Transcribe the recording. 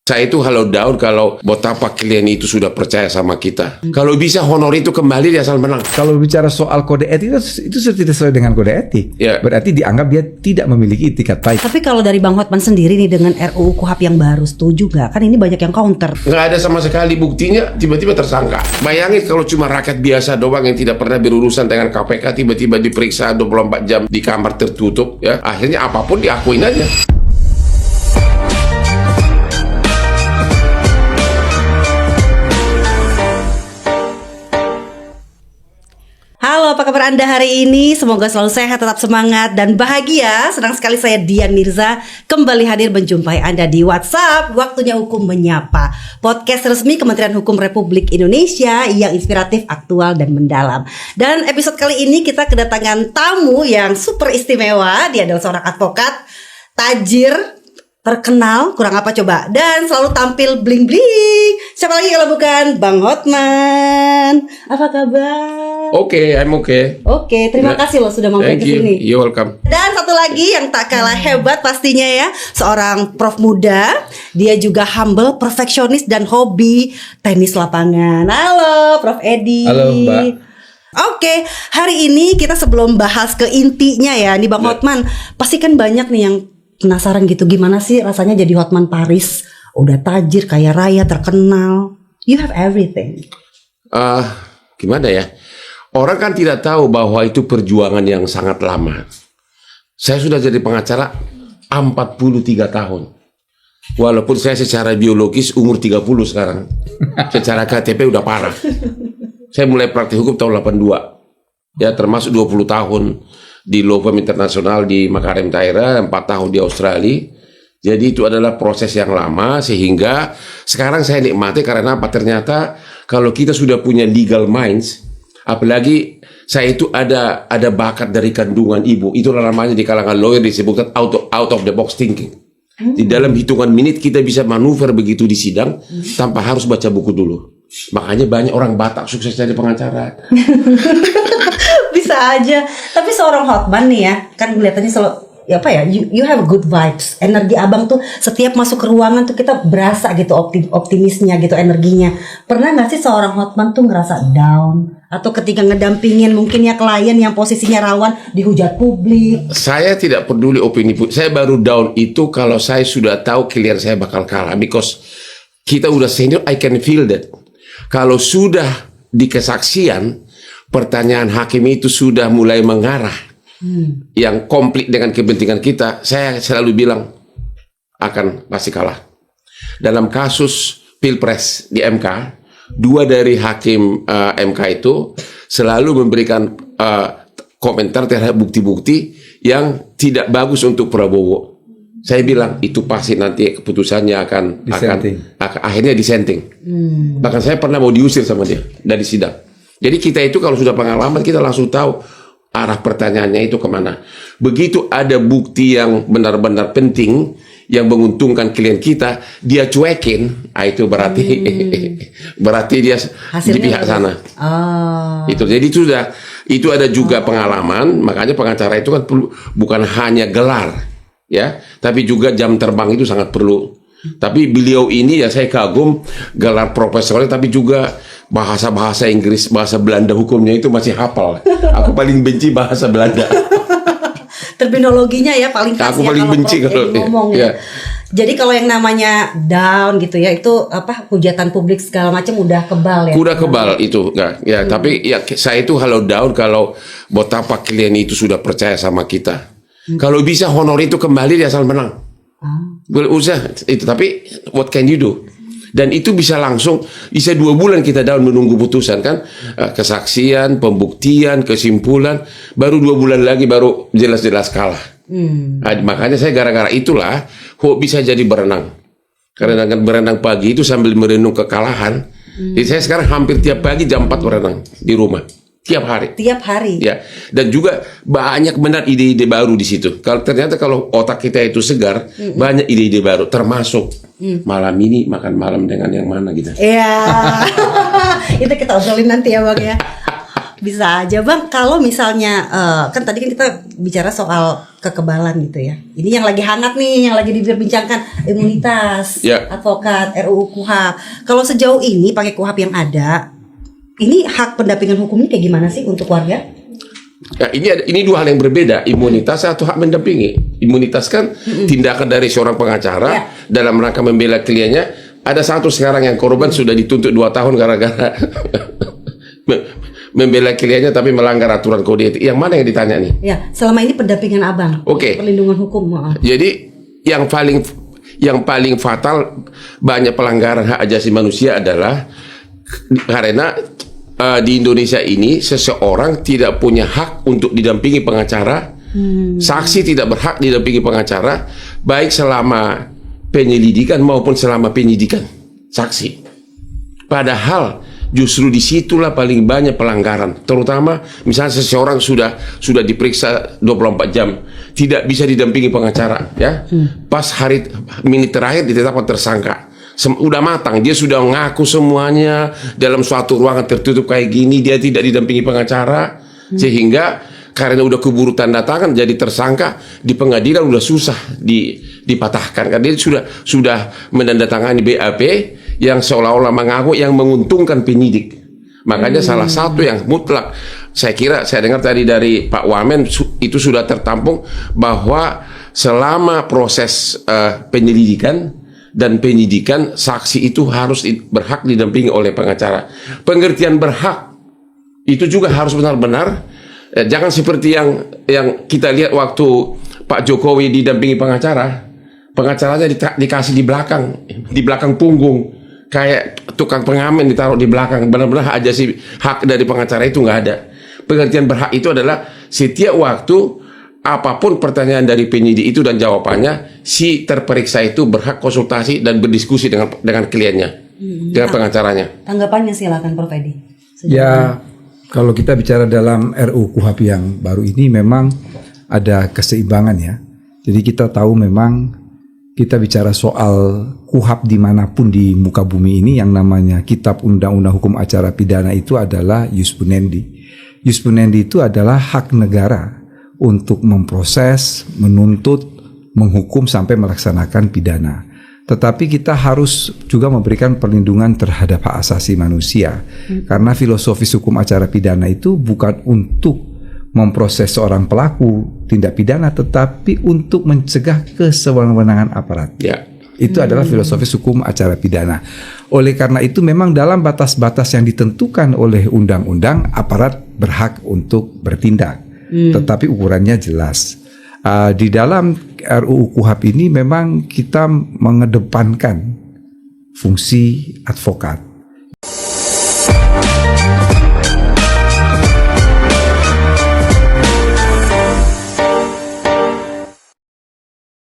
Saya itu halau daun kalau betapa klien itu sudah percaya sama kita. Kalau bisa honor itu kembali dia asal menang. Kalau bicara soal kode etik itu tidak sesuai dengan kode etik. Ya. Berarti dianggap dia tidak memiliki itikat baik. Tapi kalau dari Bang Hotman sendiri nih dengan RUU KUHP yang baru, setuju nggak? Kan ini banyak yang counter. Nggak ada sama sekali buktinya, tiba-tiba tersangka. Bayangin kalau cuma rakyat biasa doang yang tidak pernah berurusan dengan KPK tiba-tiba diperiksa 24 jam di kamar tertutup, ya akhirnya apapun diakuin aja. Halo, apa kabar Anda hari ini? Semoga selalu sehat, tetap semangat, dan bahagia. Senang sekali saya Dian Mirza kembali hadir menjumpai Anda di WhatsApp Waktunya Hukum Menyapa, podcast resmi Kementerian Hukum Republik Indonesia yang inspiratif, aktual, dan mendalam. Dan episode kali ini kita kedatangan tamu yang super istimewa. Dia adalah seorang advokat, tajir, terkenal, kurang apa coba, dan selalu tampil bling-bling. Siapa lagi kalau bukan Bang Hotman? Apa kabar? Oke, I'm okay. Oke, terima kasih loh sudah mampir ke sini. You're welcome. Dan satu lagi yang tak kalah hebat pastinya ya, seorang prof muda. Dia juga humble, perfeksionis, dan hobi tenis lapangan. Halo, Prof Edi. Halo, Mbak. Oke, hari ini kita sebelum bahas ke intinya ya, nih Bang Hotman, pasti kan banyak nih yang penasaran gitu, gimana sih rasanya jadi Hotman Paris? Udah tajir, kaya raya, terkenal. You have everything. Gimana ya? Orang kan tidak tahu bahwa itu perjuangan yang sangat lama. Saya sudah jadi pengacara 43 tahun. Walaupun saya secara biologis umur 30 sekarang. Secara KTP udah parah. Saya mulai praktik hukum tahun 82. Ya, termasuk 20 tahun di law firm internasional di Makarim Taira, 4 tahun di Australia. Jadi itu adalah proses yang lama, sehingga sekarang saya nikmati karena apa? Ternyata kalau kita sudah punya legal minds, apalagi saya itu ada bakat dari kandungan ibu, itu namanya di kalangan lawyer disebutkan out of the box thinking. Di dalam hitungan menit kita bisa manuver begitu di sidang tanpa harus baca buku dulu. Makanya banyak orang Batak sukses jadi pengacara. Bisa aja. Tapi seorang Hotman nih ya, kan kelihatannya selalu ya apa ya, you have good vibes. Energi abang tuh setiap masuk ke ruangan tuh kita berasa gitu optimisnya gitu, energinya. Pernah nggak sih seorang Hotman tuh ngerasa down atau ketika ngedampingin mungkin ya klien yang posisinya rawan dihujat publik? Saya tidak peduli opini. Saya baru down itu kalau saya sudah tahu klien saya bakal kalah, because kita udah senior, I can feel that. Kalau sudah di kesaksian, pertanyaan hakim itu sudah mulai mengarah yang konflik dengan kepentingan kita, saya selalu bilang akan pasti kalah. Dalam kasus Pilpres di MK, 2 dari hakim MK itu selalu memberikan komentar terhadap bukti-bukti yang tidak bagus untuk Prabowo. Saya bilang itu pasti nanti keputusannya akan akhirnya disenting. Bahkan saya pernah mau diusir sama dia dari sidang. Jadi kita itu kalau sudah pengalaman, kita langsung tahu arah pertanyaannya itu kemana. Begitu ada bukti yang benar-benar penting yang menguntungkan klien kita, dia cuekin, itu berarti berarti dia hasilnya di pihak sana. Itu jadi itu ada juga pengalaman. Makanya pengacara itu kan bukan hanya gelar, ya, tapi juga jam terbang itu sangat perlu. Tapi beliau ini ya saya kagum gelar profesornya, tapi juga bahasa Inggris, bahasa Belanda hukumnya itu masih hafal. Aku paling benci bahasa Belanda. Terminologinya ya paling khas. Aku paling benci kalau ngomong ya. Jadi kalau yang namanya down gitu ya, itu apa, hujatan publik segala macam udah kebal ya. Udah kebal itu, ya. Tapi ya saya itu halau down kalau betapa klien itu sudah percaya sama kita. Kalau bisa honor itu kembali dia asal menang. Usah itu, tapi what can you do? Dan itu bisa langsung, bisa 2 bulan kita down menunggu putusan kan, kesaksian, pembuktian, kesimpulan, baru 2 bulan lagi baru jelas-jelas kalah. Makanya saya gara-gara itulah kok bisa jadi berenang, karena dengan berenang pagi itu sambil merenung kekalahan. Jadi saya sekarang hampir tiap pagi jam 4 berenang di rumah. Tiap hari. Ya, dan juga banyak benar ide-ide baru di situ. Ternyata kalau otak kita itu segar, banyak ide-ide baru, termasuk malam ini makan malam dengan yang mana gitu. Iya. Itu kita obrolin nanti ya Bang ya. Bisa aja Bang, kalau misalnya kan tadi kan kita bicara soal kekebalan gitu ya. Ini yang lagi hangat nih, yang lagi diperbincangkan imunitas advokat RUU KUHP. Kalau sejauh ini pakai KUHP yang ada, ini hak pendampingan hukumnya kayak gimana sih untuk warga? Ya, ini dua hal yang berbeda, imunitas atau hak mendampingi. Imunitas kan tindakan dari seorang pengacara dalam rangka membela kliennya. Ada satu sekarang yang korban sudah dituntut 2 tahun gara-gara membela kliennya tapi melanggar aturan kode etik. Yang mana yang ditanya nih? Ya, selama ini pendampingan Abang, perlindungan hukum. Jadi yang paling fatal banyak pelanggaran hak asasi manusia adalah karena di Indonesia ini seseorang tidak punya hak untuk didampingi pengacara, saksi tidak berhak didampingi pengacara, baik selama penyelidikan maupun selama penyidikan saksi. Padahal justru disitulah paling banyak pelanggaran, terutama misalnya seseorang sudah diperiksa 24 jam tidak bisa didampingi pengacara, ya. Pas menit terakhir ditetapkan tersangka, udah matang, dia sudah ngaku semuanya dalam suatu ruangan tertutup kayak gini, dia tidak didampingi pengacara, sehingga karena udah keburu tanda tangan jadi tersangka di pengadilan udah susah dipatahkan karena dia sudah menandatangani BAP yang seolah-olah mengaku yang menguntungkan penyidik. Makanya salah satu yang mutlak, saya dengar tadi dari Pak Wamen itu sudah tertampung bahwa selama proses penyelidikan dan penyidikan, saksi itu harus berhak didampingi oleh pengacara. Pengertian berhak itu juga harus benar-benar, jangan seperti yang kita lihat waktu Pak Jokowi didampingi pengacaranya dikasih di belakang punggung, kayak tukang pengamen ditaruh di belakang. Benar-benar hak dari pengacara itu nggak ada. Pengertian berhak itu adalah setiap waktu apapun pertanyaan dari penyidik itu dan jawabannya, si terperiksa itu berhak konsultasi dan berdiskusi dengan kliennya, dengan pengacaranya. Tanggapannya silakan Prof Edi. Ya, kalau kita bicara dalam RUU KUHP yang baru ini memang ada keseimbangan ya. Jadi kita tahu memang kita bicara soal KUHP dimanapun di muka bumi ini, yang namanya Kitab Undang-Undang Hukum Acara Pidana itu adalah Ius Punendi. Ius Punendi itu adalah hak negara untuk memproses, menuntut, menghukum sampai melaksanakan pidana. Tetapi kita harus juga memberikan perlindungan terhadap hak asasi manusia. Karena filosofis hukum acara pidana itu bukan untuk memproses seorang pelaku tindak pidana, tetapi untuk mencegah kesewenang-wenangan aparat. Itu adalah filosofis hukum acara pidana. Oleh karena itu memang dalam batas-batas yang ditentukan oleh undang-undang, aparat berhak untuk bertindak. Tetapi ukurannya jelas. Di dalam RUU KUHP ini memang kita mengedepankan fungsi advokat.